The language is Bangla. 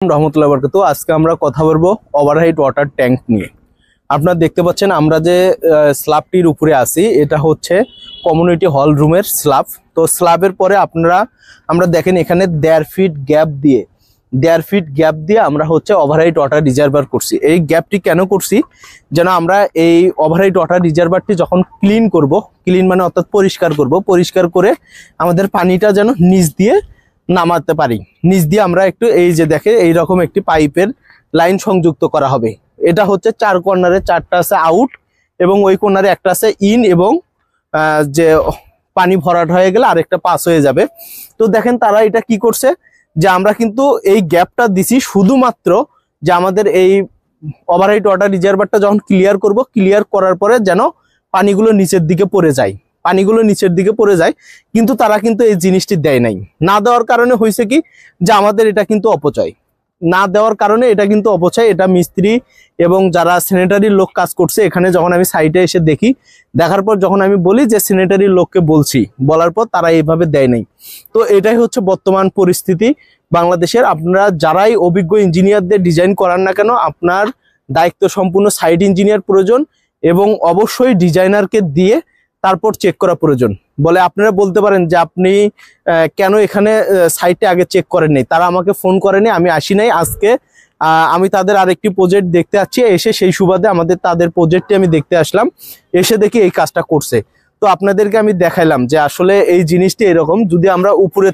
রহমতুল্লাহ বরকাতুহু। আজকে আমরা কথা বলবো ওভারহেড ওয়াটার ট্যাঙ্ক নিয়ে। আপনারা দেখতে পাচ্ছেন আমরা যে স্ল্যাবটির উপরে আছি এটা হচ্ছে কমিউনিটি হল রুমের স্ল্যাব। তো স্ল্যাবের পরে আমরা দেখেন এখানে 1.5 ফিট গ্যাপ দিয়ে আমরা হচ্ছে ওভারহেড ওয়াটার রিজার্ভার করছি। এই গ্যাপটি কেন করছি, যেন আমরা এই ওভারহেড ওয়াটার রিজার্ভারটি যখন ক্লিন মানে অর্থাৎ পরিষ্কার করে আমাদের পানিটা যেন নিচ দিয়ে নামাতে পারি। নিচ দিয়ে আমরা একটু এই যে দেখে এইরকম একটি পাইপের লাইন সংযুক্ত করা হবে। এটা হচ্ছে 4 কর্নারে 4টা আছে আউট এবং ওই কর্নারে একটা আছে ইন, এবং যে পানি ভরাট হয়ে গেলে আরেকটা পাস হয়ে যাবে। তো দেখেন তারা এটা কি করছে, যে আমরা কিন্তু এই গ্যাপটা দিছি শুধুমাত্র যে আমাদের এই ওভারহেড ওয়াটার রিজার্ভারটা যখন ক্লিয়ার করার পরে যেন পানিগুলো নিচের দিকে পড়ে যায়। কিন্তু তারা কিন্তু এই জিনিসটি দেয় নাই। না দেওয়ার কারণে হয়েছে কি, যে আমাদের এটা কিন্তু অপচয়। এটা মিস্ত্রি এবং যারা স্যানিটারির লোক কাজ করছে এখানে যখন আমি সাইটে এসে দেখার পর যখন আমি বলি যে স্যানিটারির লোককে বলার পর তারা এইভাবে দেয় নাই। তো এটাই হচ্ছে বর্তমান পরিস্থিতি বাংলাদেশের। আপনারা যারাই অভিজ্ঞ ইঞ্জিনিয়ারদের ডিজাইন করান না কেন, আপনার দায়িত্ব সম্পূর্ণ সাইট ইঞ্জিনিয়ার প্রয়োজন এবং অবশ্যই ডিজাইনারকে দিয়ে তারপর চেক করা প্রয়োজন। আপনারা বলতে পারেন যে আপনি কেন এখানে সাইটে আগে চেক করেন নাই। তারা আমাকে ফোন করেনি, আমি আসি নাই। আজকে আমি তাদের আরেকটি প্রজেক্ট দেখতে আসছি, এসে সেই সুবাদে তাদের প্রজেক্টটি আমি দেখতে আসলাম। এসে দেখি এই কাজটা করছে। তো আপনাদেরকে আমি দেখাইলাম যে আসলে এই জিনিসটি এরকম, যদি আমরা উপরে